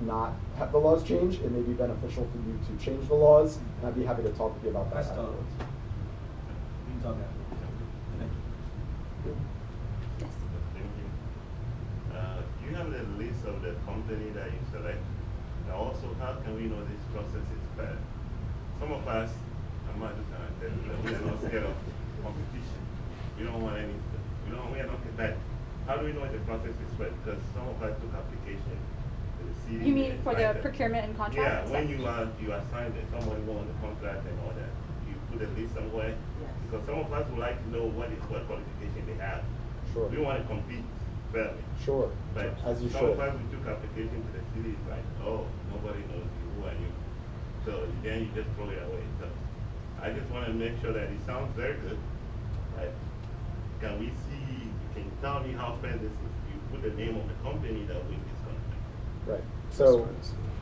not have the laws change. It may be beneficial for you to change the laws. And I'd be happy to talk with you about that afterwards. We can talk afterwards. Thank you. Yes. Thank you. You have the list of the company that you select. Now also, how can we know this process is fair? Some of us, I'm not just gonna tell you, we are not scared of competition. We don't want any, we are not bad. How do we know the process is fair? Because some of us took application to the city. You mean for the procurement and contract? Yeah, when you assign that someone won the contract and all that, you put a list somewhere. Yes. Because some of us would like to know what qualification they have. Sure. We want to compete fairly. Sure. But As you some should. of us, we took application to the city, it's like, oh, nobody knows you, who are you? So then you just throw it away. So I just want to make sure that it sounds very good. Like, can we see, can you tell me how fair this is? You put the name of the company that wins this contract. Right. So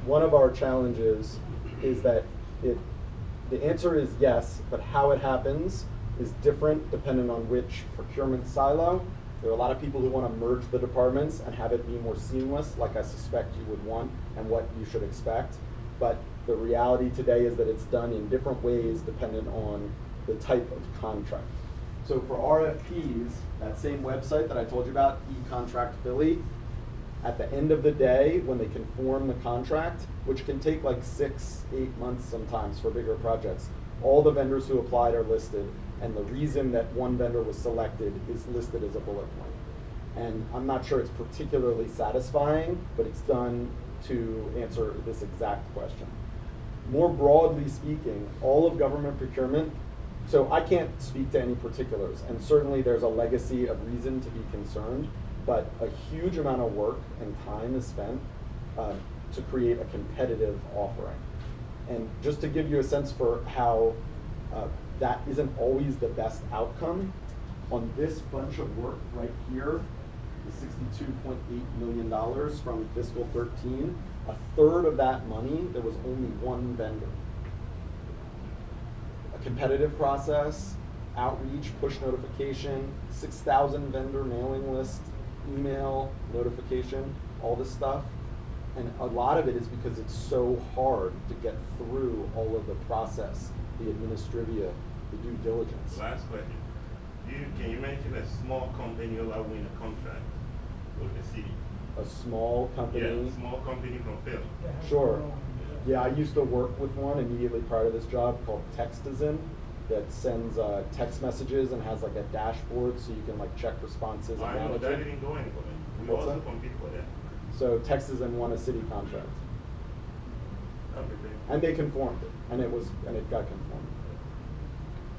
one of our challenges is that the answer is yes, but how it happens is different depending on which procurement silo. There are a lot of people who want to merge the departments and have it be more seamless, like I suspect you would want and what you should expect. But the reality today is that it's done in different ways depending on the type of contract. So for RFPs, that same website that I told you about, eContract Philly, at the end of the day, when they can form the contract, which can take like 6-8 months sometimes for bigger projects, all the vendors who applied are listed, and the reason that one vendor was selected is listed as a bullet point. And I'm not sure it's particularly satisfying, but it's done to answer this exact question. More broadly speaking, all of government procurement, so I can't speak to any particulars, and certainly there's a legacy of reason to be concerned, but a huge amount of work and time is spent to create a competitive offering. And just to give you a sense for how that isn't always the best outcome, on this bunch of work right here, the $62.8 million from fiscal 13, a third of that money, there was only one vendor. A competitive process, outreach, push notification, 6,000 vendor mailing list, email notification, all this stuff. And a lot of it is because it's so hard to get through all of the process, the administrivia, the due diligence. Last question. Can you mention a small company that win a contract with the city? A small company? Yeah, small company from Philly. Sure. Yeah, I used to work with one immediately prior to this job called Textizen that sends text messages and has like a dashboard so you can like check responses and I know manage that it. didn't go anywhere. We What's also that? compete for that. So Textizen won a city contract. And they conformed it, and it got conformed.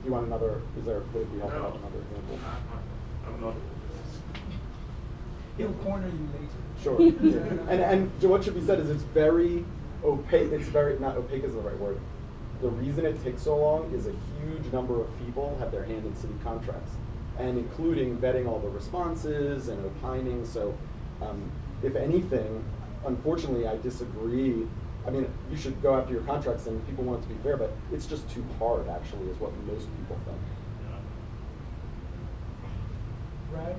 You want another, would it be helpful to have another example? I'm not. He'll corner you later. Sure. And what should be said is it's very opaque, not opaque is the right word. The reason it takes so long is a huge number of people have their hand in city contracts, and including vetting all the responses and opining. So if anything, unfortunately, I disagree. I mean, you should go after your contracts and people want it to be fair, but it's just too hard, actually, is what most people think. Brad?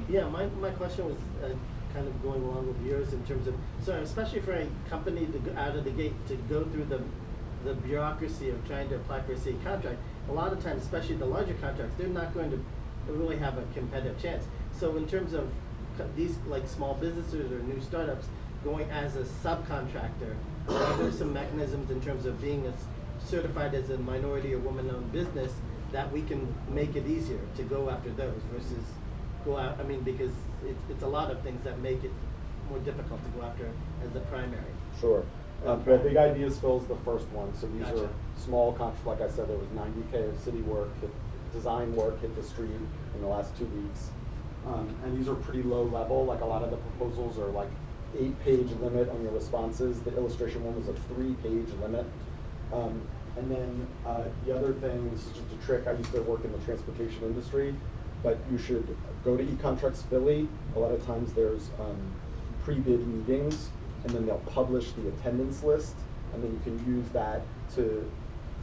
Yeah, my question was kind of going along with yours in terms of, so especially for a company to go out of the gate to go through the bureaucracy of trying to apply for a city contract, a lot of times, especially the larger contracts, they're not going to really have a competitive chance. So in terms of these like small businesses or new startups going as a subcontractor, are there some mechanisms in terms of being certified as a minority or woman-owned business that we can make it easier to go after those versus go out, I mean, because it's a lot of things that make it more difficult to go after as the primary. Sure. Well, Big Ideas Phil's the first one. So these are small contracts. Like I said, there was 90K of city work, design work hit the street in the last 2 weeks. And these are pretty low level. Like a lot of the proposals are like 8-page limit on your responses. The illustration one was a 3-page limit. And then the other thing, this is just a trick. I used to work in the transportation industry, but you should go to eContracts Philly. A lot of times there's pre-bid meetings, and then they'll publish the attendance list, and then you can use that to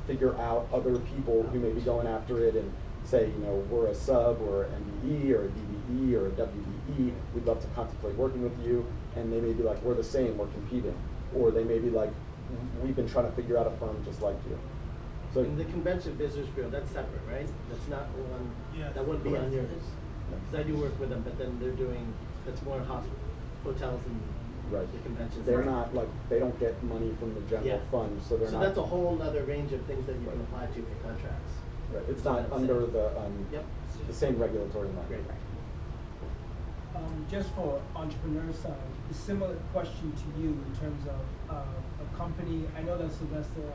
figure out other people who may be going after it and say, you know, we're a sub or an MBE or a DBE or a WBE, we'd love to contemplate working with you. And they may be like, we're the same, we're competing. Or they may be like, we've been trying to figure out a firm just like you. So in the Convention Visitors Bureau, that's separate, right? That's not the one, that wouldn't be on yours. Because I do work with them, but then they're doing, that's more hotels and the conventions. They're not like, they don't get money from the general fund, so they're not. So that's a whole other range of things that you can apply to for contracts. Right, it's not under the same regulatory line. Just for entrepreneurs, a similar question to you in terms of a company. I know that Sylvester is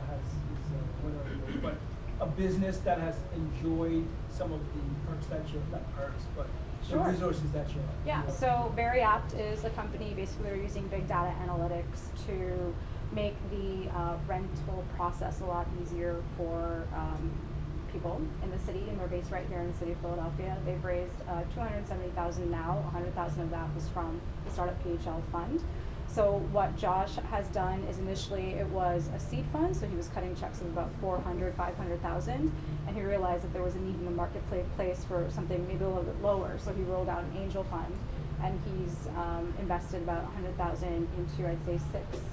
one of those, but a business that has enjoyed some of the perks that you're, not perks, but the resources that you're. Yeah, so Very Apt is a company, basically they're using big data analytics to make the rental process a lot easier for people in the city, and we're based right here in the city of Philadelphia. They've raised $270,000 now. 100,000 of that was from the Startup PHL fund. So what Josh has done is initially it was a seed fund, so he was cutting checks of about 400, 500,000, and he realized that there was a need in the marketplace for something maybe a little bit lower. So he rolled out an angel fund, and he's invested about 100,000 into, I'd say,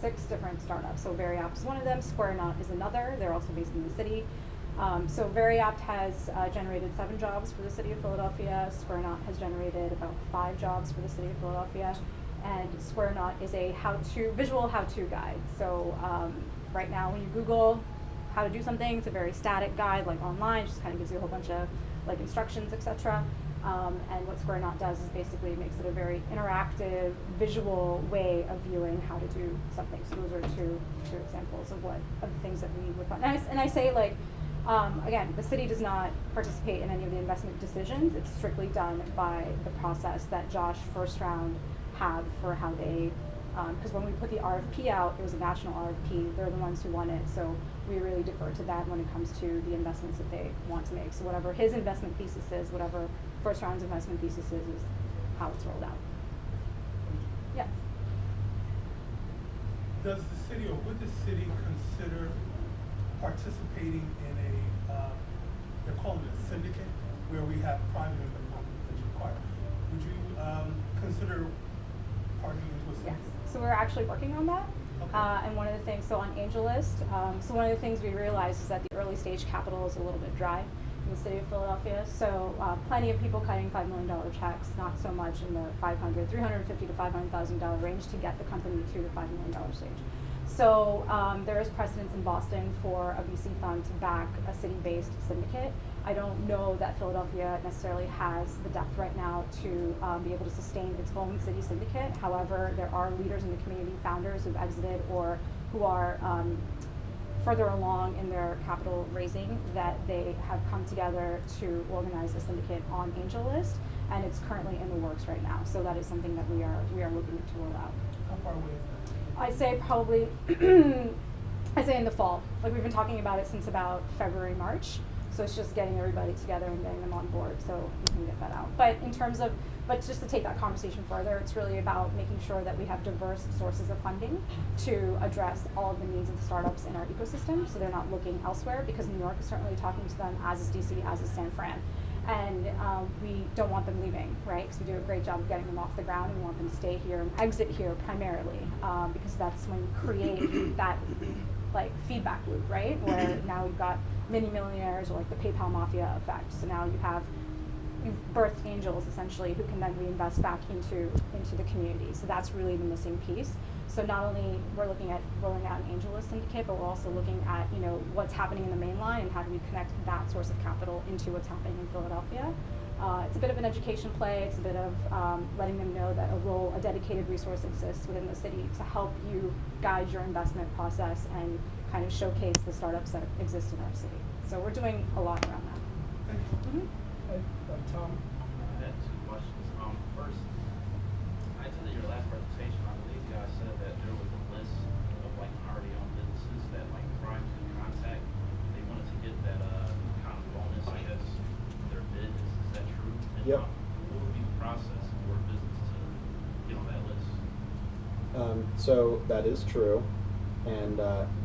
six different startups. So Very Apt is one of them. Square Knot is another. They're also based in the city. So Variapt has generated 7 jobs for the city of Philadelphia. SquareNaut has generated about 5 jobs for the city of Philadelphia. And SquareNaut is a visual how-to guide. So right now when you Google how to do something, it's a very static guide, like online, just kind of gives you a whole bunch of like instructions, etc. And what SquareNaut does is basically makes it a very interactive, visual way of viewing how to do something. So those are two examples of the things that we would find. And I say, like, again, the city does not participate in any of the investment decisions. It's strictly done by the process that Josh First Round had for how they, because when we put the RFP out, it was a national RFP. They're the ones who won it, so we really defer to that when it comes to the investments that they want to make. So whatever his investment thesis is, whatever First Round's investment thesis is how it's rolled out. Yeah. Does the city, or would the city consider participating in they're calling it a syndicate, where we have private investment that you acquire? Would you consider partnering into a syndicate? Yes. So we're actually working on that. Okay. And one of the things, so on AngelList, so one of the things we realized is that the early stage capital is a little bit dry in the city of Philadelphia. So plenty of people cutting $5 million checks, not so much in the $350,000 to $500,000 range to get the company to the $5 million stage. So there is precedence in Boston for a VC fund to back a city-based syndicate. I don't know that Philadelphia necessarily has the depth right now to be able to sustain its own city syndicate. However, there are leaders in the community, founders who've exited or who are further along in their capital raising, that they have come together to organize a syndicate on AngelList, and it's currently in the works right now. So that is something that we are looking to roll out. How far away is that? I'd say probably, I'd say in the fall. Like, we've been talking about it since about February, March. So it's just getting everybody together and getting them on board so we can get that out. But in terms of, but just to take that conversation further, it's really about making sure that we have diverse sources of funding to address all of the needs of the startups in our ecosystem, so they're not looking elsewhere, because New York is certainly talking to them, as is DC, as is San Fran. And we don't want them leaving, right? Because we do a great job of getting them off the ground, and we want them to stay here and exit here primarily, because that's when you create that like feedback loop, right? Where now you've got mini millionaires, or like the PayPal mafia effect. So now you've birthed angels essentially who can then reinvest back into the community. So that's really the missing piece. So not only we're looking at rolling out an AngelList syndicate, but we're also looking at, you know, what's happening in the main line and how do we connect that source of capital into what's happening in Philadelphia. It's a bit of an education play. It's a bit of letting them know that a dedicated resource exists within the city to help you guide your investment process and kind of showcase the startups that exist in our city. So we're doing a lot around that. Mm-hmm. Tom? I had 2 questions. First, I attended your last presentation. I believe you guys said that there was a list of like minority-owned businesses that like Prime could contact. They wanted to get that kind of bonus, I guess, their bid. Is that true? And, Yep. what would be the process for a business to get on that list? So that is true, and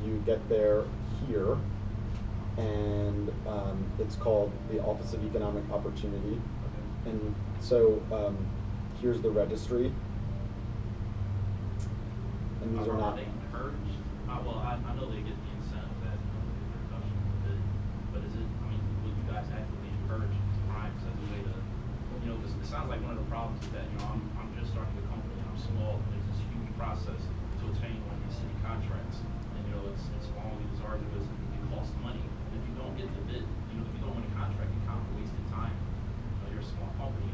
you get there here, and it's called the Office of Economic Opportunity. And so here's the registry, and these are not. They encouraged? Well, I know they get the incentive that the reduction of the bid, but is it? I mean, would you guys actively encourage Prime as a way to, you know, because it sounds like one of the problems is that, you know, I'm just starting the company and I'm small, and there's this huge process to obtain one of these city contracts, and you know, it's long, it's arduous, and it costs money. And if you don't get the bid, you know, if you don't win a contract, you kind of wasted time. You know, you're a small company.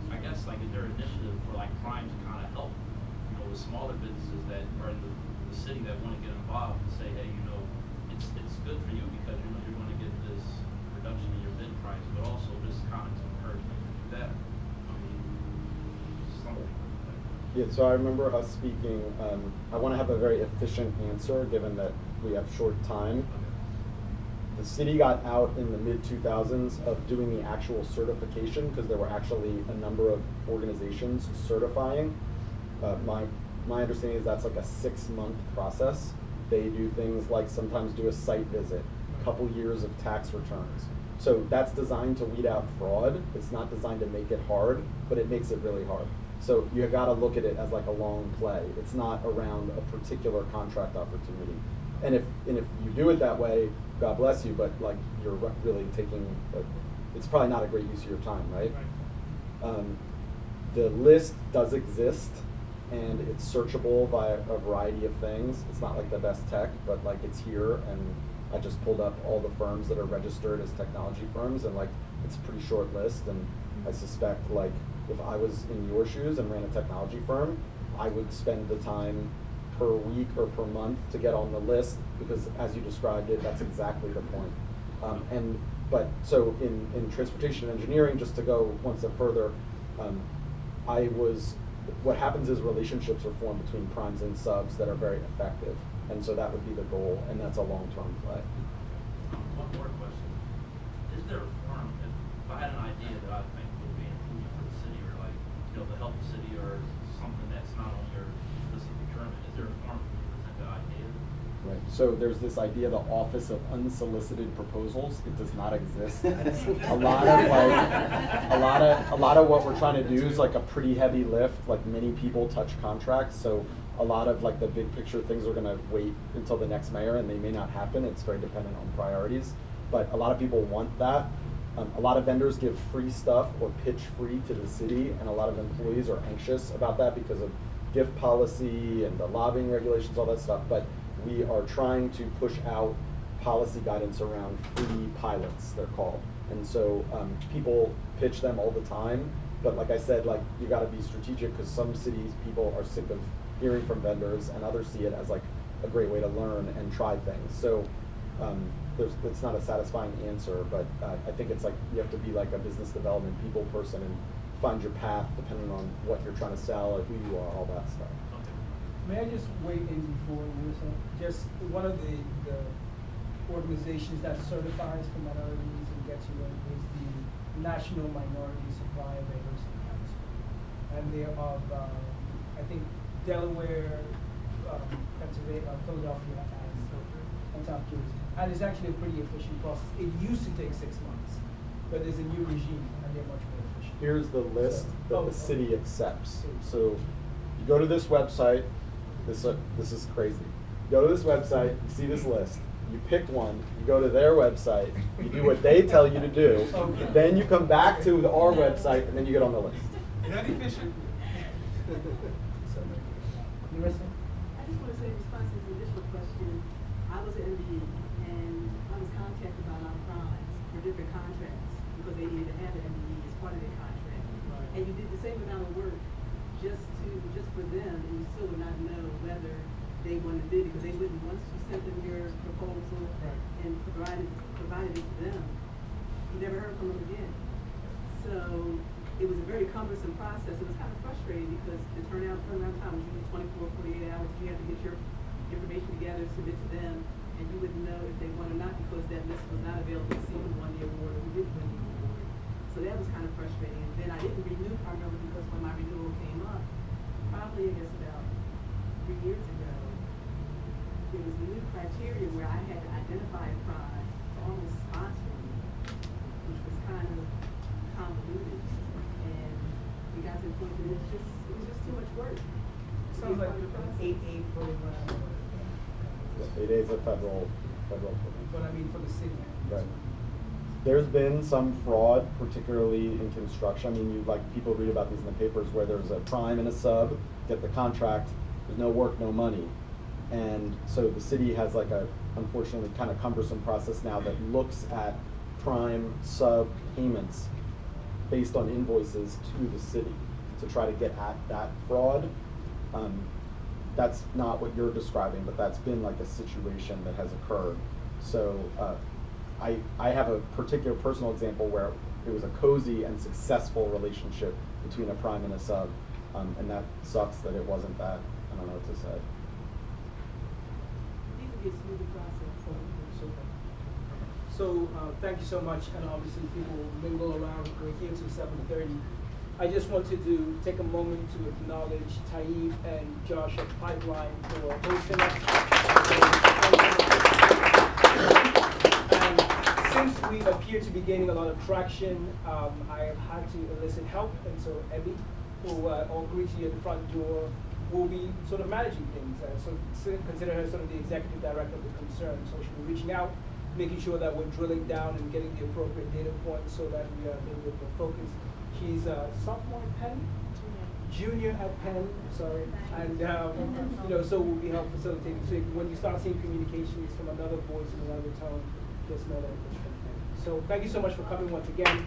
I guess, like, is there an initiative for like Prime to kind of help, you know, the smaller businesses that are in the city that want to get involved and say, hey, you know, it's good for you because, you know, you're going to get this reduction in your bid price, but also just kind of to encourage them to do that. I mean, something like that. Yeah, so I remember us speaking, I want to have a very efficient answer given that we have short time. The city got out in the mid-2000s of doing the actual certification, because there were actually a number of organizations certifying. My understanding is that's like a 6-month process. They do things like sometimes do a site visit, a couple years of tax returns. So that's designed to weed out fraud. It's not designed to make it hard, but it makes it really hard. So you gotta look at it as like a long play. It's not around a particular contract opportunity. And if you do it that way, God bless you, but like you're really taking, it's probably not a great use of your time, right? The list does exist, and it's searchable via a variety of things. It's not like the best tech, but like it's here, and I just pulled up all the firms that are registered as technology firms, and like it's a pretty short list, and I suspect like if I was in your shoes and ran a technology firm, I would spend the time per week or per month to get on the list, because as you described it, that's exactly the point. But so in transportation engineering, just to go one step further, what happens is relationships are formed between primes and subs that are very effective. And so that would be the goal, and that's a long-term play. One more question. Is there a forum, if I had an idea that I think would be improvement for the city, or like, you know, to help the city, or something that's not on your list of procurement, is there a forum for you to present that idea? Right. So there's this idea, the Office of Unsolicited Proposals. It does not exist. a lot of what we're trying to do is like a pretty heavy lift. Like many people touch contracts, so a lot of like the big picture things are going to wait until the next mayor, and they may not happen. It's very dependent on priorities. But a lot of people want that. A lot of vendors give free stuff or pitch free to the city, and a lot of employees are anxious about that because of gift policy and the lobbying regulations, all that stuff. But we are trying to push out policy guidance around free pilots, they're called. And so people pitch them all the time. But like I said, like you got to be strategic, because some cities, people are sick of hearing from vendors, and others see it as like a great way to learn and try things. So it's not a satisfying answer, but I think it's like you have to be like a business development people person and find your path depending on what you're trying to sell or who you are, all that stuff. May I just weigh in before Melissa? Just one of the organizations that certifies for minorities and gets you in is the National Minority Supplier Diversity Council. And they're of, I think, Delaware, Pennsylvania, Philadelphia, and South Jersey. And it's actually a pretty efficient process. It used to take 6 months, but there's a new regime, and they're much more efficient. Here's the list that the city accepts. So you go to this website. This is crazy. You go to this website, you see this list, you pick one, you go to their website, you do what they tell you to do, then you come back to our website, and then you get on the list. Is that efficient? Melissa? I just want to say in response to the initial question, I was an MBE, and I was contacted by our primes for different contracts because they needed to have an MBE as part of their contract. And you did the same amount of work just for them, and you still would not know whether they wanted to bid, because they wouldn't, once you sent them your proposal and provided it to them, you never heard from them again. So it was a very cumbersome process. It was kind of frustrating because the turnaround time was usually 24, 48 hours. You had to get your information together, submit to them, and you wouldn't know if they won or not because that list was not available to see who won the award or who didn't win the award. So that was kind of frustrating. And then I didn't renew primarily because when my renewal came up, probably I guess about 3 years ago, there was a new criteria where I had to identify a prime to almost sponsor me, which was kind of convoluted. And we got to the point that it was just too much work. Sounds like an 8A program. 8A is a federal program. But I mean for the city. Right. There's been some fraud, particularly in construction. I mean, people read about these in the papers where there's a prime and a sub, get the contract, there's no work, no money. And so the city has like a, unfortunately, kind of cumbersome process now that looks at prime sub payments based on invoices to the city to try to get at that fraud. That's not what you're describing, but that's been like a situation that has occurred. So I have a particular personal example where it was a cozy and successful relationship between a prime and a sub, and that sucks that it wasn't that. I don't know what to say. It could be a smooth process. So thank you so much, and obviously people will mingle around. We're here till 7:30. I just wanted to take a moment to acknowledge Taib and Josh at Pipeline for hosting us. And since we appear to be gaining a lot of traction, I have had to elicit help, and so Ebby, who all greet you at the front door, will be sort of managing things. So consider her sort of the executive director of the concern. So she'll be reaching out, making sure that we're drilling down and getting the appropriate data points so that we are a little bit more focused. She's a sophomore at Penn, junior at Penn, sorry, and you know, so we'll be help facilitating. So when you start seeing communications from another voice and another tone, just know that it's from Penn. So thank you so much for coming once again.